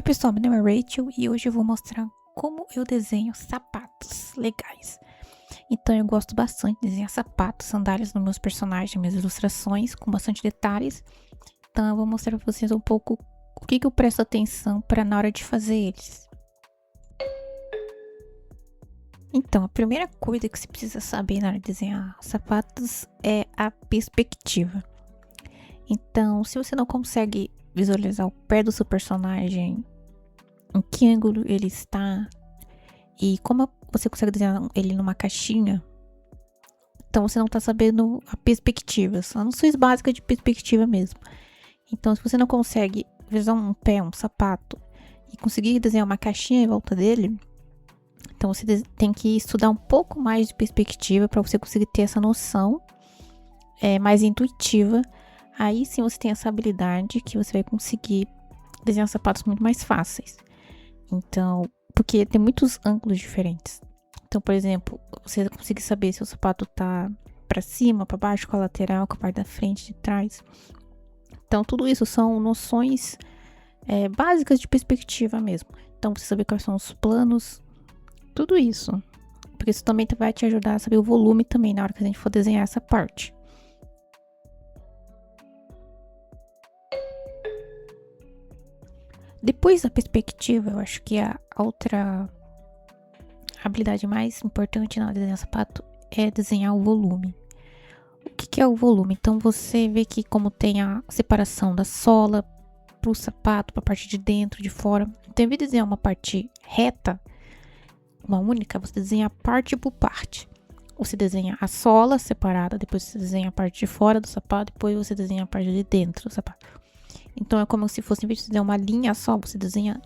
pessoal, meu nome é Rachel e hoje eu vou mostrar como eu desenho sapatos legais. Então eu gosto bastante de desenhar sapatos, sandálias nos meus personagens, minhas ilustrações com bastante detalhes. Então eu vou mostrar para vocês um pouco o que eu presto atenção para na hora de fazer eles. Então a primeira coisa que você precisa saber na hora de desenhar sapatos é a perspectiva. Então se você não consegue visualizar o pé do seu personagem, em que ângulo ele está e como você consegue desenhar ele numa caixinha, então você não está sabendo a perspectiva, são noções básicas de perspectiva mesmo. Então se você não consegue visualizar um pé, um sapato e conseguir desenhar uma caixinha em volta dele, então você tem que estudar um pouco mais de perspectiva para você conseguir ter essa noção mais intuitiva. Aí sim você tem essa habilidade que você vai conseguir desenhar sapatos muito mais fáceis. Então, porque tem muitos ângulos diferentes. Então, por exemplo, você consegue saber se o sapato tá para cima, para baixo, com a lateral, com a parte da frente, de trás. Então, tudo isso são noções básicas de perspectiva mesmo. Então, você saber quais são os planos, tudo isso. Porque isso também vai te ajudar a saber o volume também na hora que a gente for desenhar essa parte. Depois da perspectiva, eu acho que a outra habilidade mais importante na hora de desenhar sapato é desenhar o volume. O que é o volume? Então você vê que como tem a separação da sola para o sapato, para a parte de dentro, de fora. Então, em vez de desenhar uma parte reta, uma única, você desenha parte por parte. Você desenha a sola separada, depois você desenha a parte de fora do sapato, depois você desenha a parte de dentro do sapato. Então, é como se fosse, em vez de desenhar uma linha só, você desenha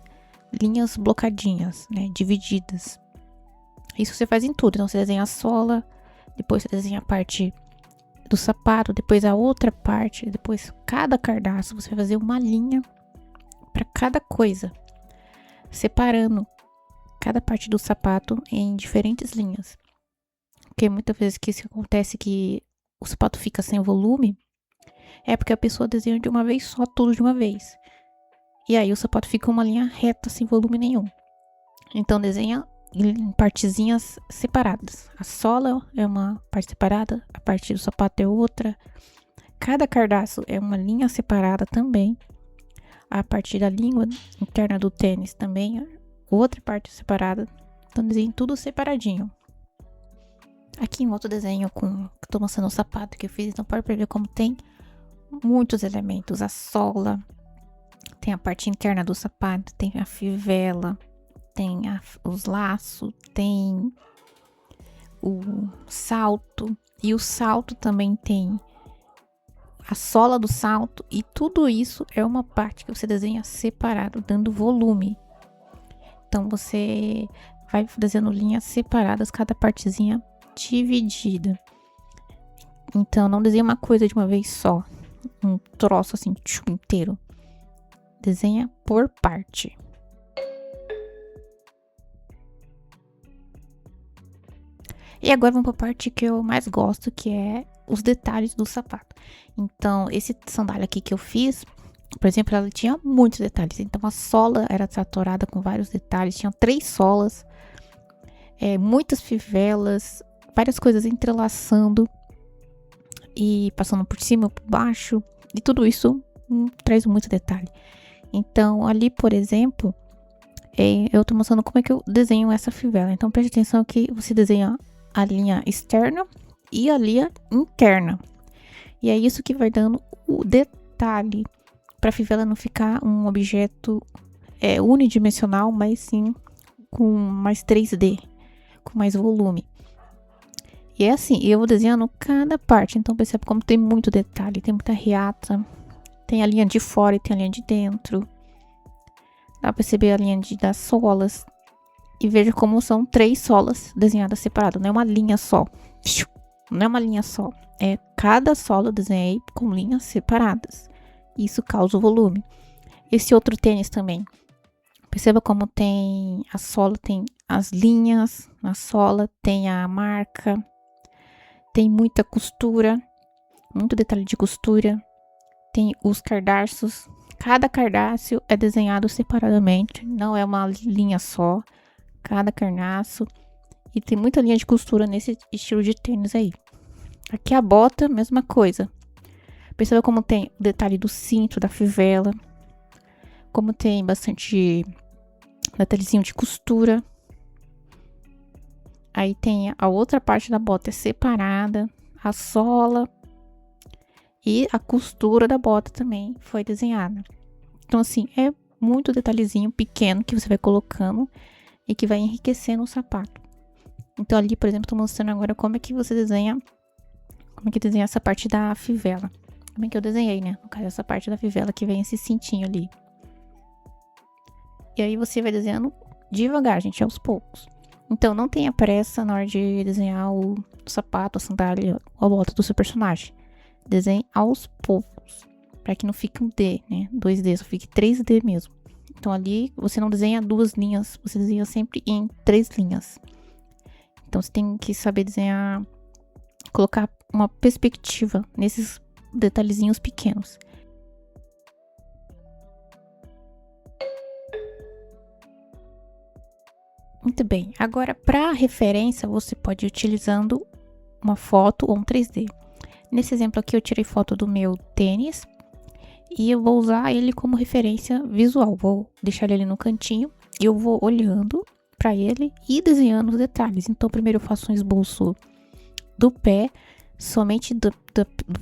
linhas blocadinhas, né, divididas. Isso você faz em tudo. Então, você desenha a sola, depois você desenha a parte do sapato, depois a outra parte, depois cada cardaço, você vai fazer uma linha para cada coisa, separando cada parte do sapato em diferentes linhas. Porque muitas vezes que isso acontece que o sapato fica sem volume, é porque a pessoa desenha de uma vez só, tudo de uma vez. E aí o sapato fica uma linha reta, sem volume nenhum. Então desenha em partezinhas separadas. A sola é uma parte separada, a parte do sapato é outra. Cada cardaço é uma linha separada também. A parte da língua interna do tênis também é outra parte separada. Então desenha tudo separadinho. Aqui em outro desenho que eu tô mostrando o sapato que eu fiz, então pode ver como tem muitos elementos. A sola, tem a parte interna do sapato, tem a fivela, tem os laços, tem o salto. E o salto também tem a sola do salto. E tudo isso é uma parte que você desenha separado, dando volume. Então você vai desenhando linhas separadas, cada partezinha dividida. Então não desenha uma coisa de uma vez só, um troço assim inteiro. Desenha por parte. E agora vamos para a parte que eu mais gosto, que é os detalhes do sapato. Então, esse sandália aqui que eu fiz, por exemplo, ela tinha muitos detalhes. Então, a sola era tratorada com vários detalhes. Tinha 3 solas, muitas fivelas, várias coisas entrelaçando e passando por cima, por baixo. E tudo isso traz muito detalhe. Então, ali, por exemplo, eu tô mostrando como é que eu desenho essa fivela. Então, preste atenção que você desenha a linha externa e a linha interna. E é isso que vai dando o detalhe para a fivela não ficar um objeto unidimensional, mas sim com mais 3D, com mais volume. E é assim, eu vou desenhando cada parte. Então, percebe como tem muito detalhe, tem muita reata. Tem a linha de fora e tem a linha de dentro. Dá pra perceber a linha das solas. E veja como são 3 solas desenhadas separadas. Não é uma linha só. Não é uma linha só. É cada sola eu desenhei com linhas separadas. Isso causa o volume. Esse outro tênis também. Perceba como tem a sola, tem as linhas na sola, tem a marca. Tem muita costura. Muito detalhe de costura. Tem os cadarços. Cada cardápio é desenhado separadamente, não é uma linha só. Cada cardápio. E tem muita linha de costura nesse estilo de tênis aí. Aqui a bota, mesma coisa. Perceba como tem o detalhe do cinto, da fivela. Como tem bastante detalhezinho de costura. Aí tem a outra parte da bota é separada. A sola e a costura da bota também foi desenhada. Então, assim, é muito detalhezinho pequeno que você vai colocando e que vai enriquecendo o sapato. Então, ali, por exemplo, tô mostrando agora como é que você desenha, como é que desenha essa parte da fivela. Como é que eu desenhei, né? No caso, essa parte da fivela que vem esse cintinho ali. E aí você vai desenhando devagar, gente, aos poucos. Então, não tenha pressa na hora de desenhar o sapato, a sandália, a bota do seu personagem. Desenhe aos poucos, para que não fique um D, né? 2D, só fique 3D mesmo. Então, ali você não desenha 2 linhas, você desenha sempre em 3 linhas. Então, você tem que saber desenhar, colocar uma perspectiva nesses detalhezinhos pequenos. Muito bem, agora para referência você pode ir utilizando uma foto ou um 3D. Nesse exemplo aqui eu tirei foto do meu tênis e eu vou usar ele como referência visual. Vou deixar ele ali no cantinho e eu vou olhando para ele e desenhando os detalhes. Então primeiro eu faço um esboço do pé, somente do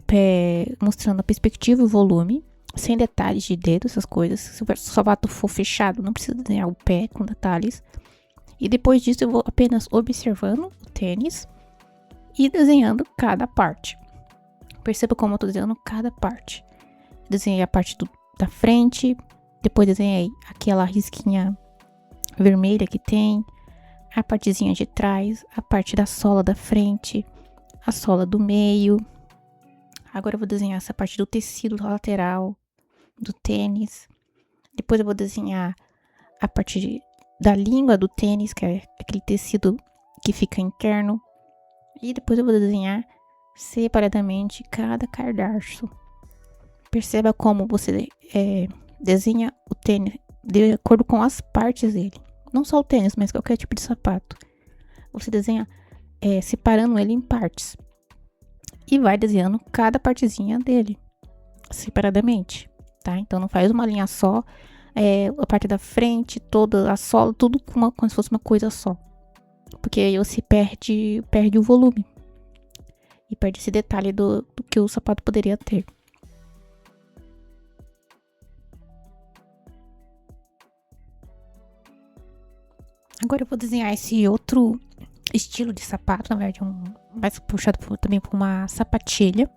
pé, mostrando a perspectiva e o volume, sem detalhes de dedo, essas coisas. Se o sapato for fechado, não precisa desenhar o pé com detalhes. E depois disso eu vou apenas observando o tênis e desenhando cada parte. Perceba como eu tô desenhando cada parte. Desenhei a parte da frente, depois desenhei aquela risquinha vermelha que tem, a partezinha de trás, a parte da sola da frente, a sola do meio. Agora eu vou desenhar essa parte do tecido lateral do tênis. Depois eu vou desenhar a parte da língua do tênis, que é aquele tecido que fica interno. E depois eu vou desenhar separadamente cada cadarço. Perceba como você desenha o tênis de acordo com as partes dele. Não só o tênis, mas qualquer tipo de sapato. Você desenha separando ele em partes. E vai desenhando cada partezinha dele separadamente, tá? Então não faz uma linha só. A parte da frente, toda a sola, tudo como se fosse uma coisa só. Porque aí você perde o volume. E perde esse detalhe do que o sapato poderia ter. Agora eu vou desenhar esse outro estilo de sapato, na verdade, mais puxado também por uma sapatilha.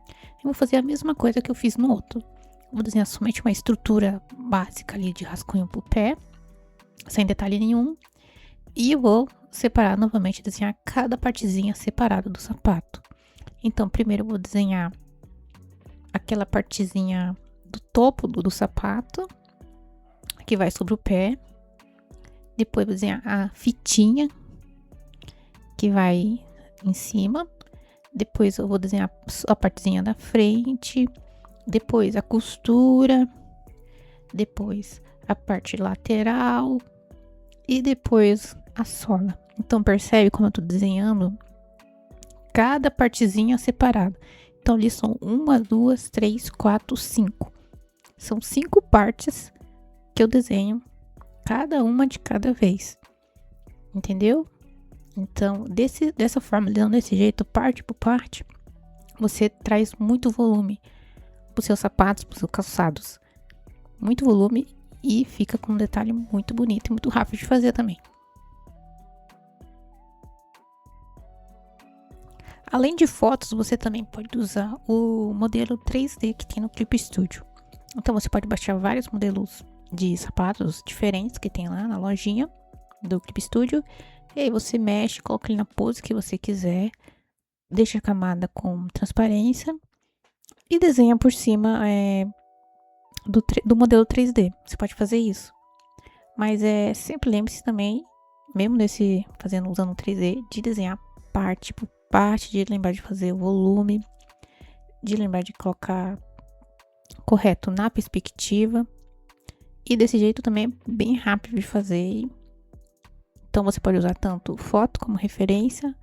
Eu vou fazer a mesma coisa que eu fiz no outro. Vou desenhar somente uma estrutura básica ali de rascunho pro pé, sem detalhe nenhum. E eu vou separar novamente, desenhar cada partezinha separada do sapato. Então, primeiro eu vou desenhar aquela partezinha do topo do sapato, que vai sobre o pé. Depois vou desenhar a fitinha, que vai em cima. Depois eu vou desenhar a partezinha da frente. Depois a costura. Depois a parte lateral. E depois a sola. Então percebe como eu tô desenhando cada partezinha separada. Então ali são 1, 2, 3, 4, 5. São 5 partes que eu desenho, cada uma de cada vez. Entendeu? Então, dessa forma, desse jeito, parte por parte, você traz muito volume para os seus sapatos, para os seus calçados. Muito volume e fica com um detalhe muito bonito e muito rápido de fazer também. Além de fotos, você também pode usar o modelo 3D que tem no Clip Studio. Então, você pode baixar vários modelos de sapatos diferentes que tem lá na lojinha do Clip Studio. E aí você mexe, coloca ele na pose que você quiser, deixa a camada com transparência e desenha por cima do modelo 3D. Você pode fazer isso. Mas sempre lembre-se também, mesmo usando o 3D, de desenhar parte por parte, de lembrar de fazer o volume, de lembrar de colocar correto na perspectiva. E desse jeito também é bem rápido de fazer. Então você pode usar tanto foto como referência,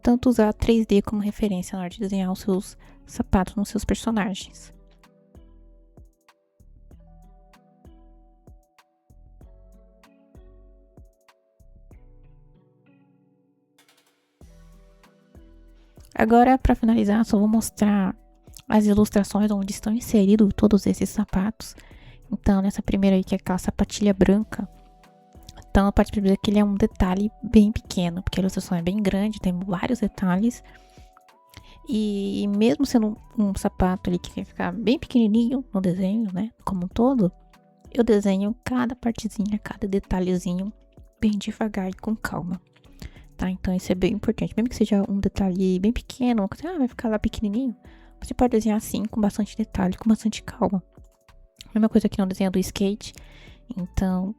tanto usar 3D como referência na hora de desenhar os seus sapatos nos seus personagens. Agora, para finalizar, só vou mostrar as ilustrações onde estão inseridos todos esses sapatos. Então, nessa primeira aí, que é aquela sapatilha branca, então pode perceber que ele é um detalhe bem pequeno, porque a ilustração é bem grande, tem vários detalhes. E mesmo sendo um sapato ali que vai ficar bem pequenininho no desenho, né, como um todo, eu desenho cada partezinha, cada detalhezinho bem devagar e com calma. Tá? Então isso é bem importante. Mesmo que seja um detalhe bem pequeno, uma coisa, vai ficar lá pequenininho, você pode desenhar assim, com bastante detalhe, com bastante calma. Mesma coisa aqui no desenho do skate. Então,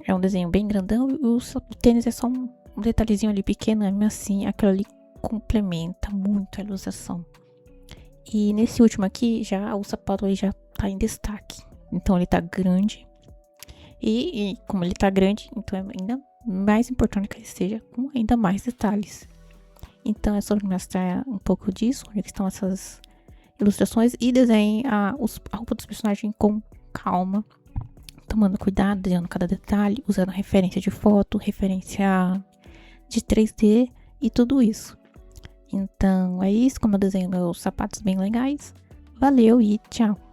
é um desenho bem grandão e o tênis é só um detalhezinho ali pequeno, mesmo assim, aquilo ali complementa muito a ilustração. E nesse último aqui, já o sapato aí já tá em destaque. Então ele tá grande. E como ele tá grande, então é ainda mais importante que ele esteja com ainda mais detalhes. Então é só mostrar um pouco disso, onde estão essas ilustrações, e desenhe a roupa dos personagens com calma, tomando cuidado, desenhando cada detalhe, usando referência de foto, referência de 3D e tudo isso. Então é isso, como eu desenho meus sapatos bem legais. Valeu e tchau!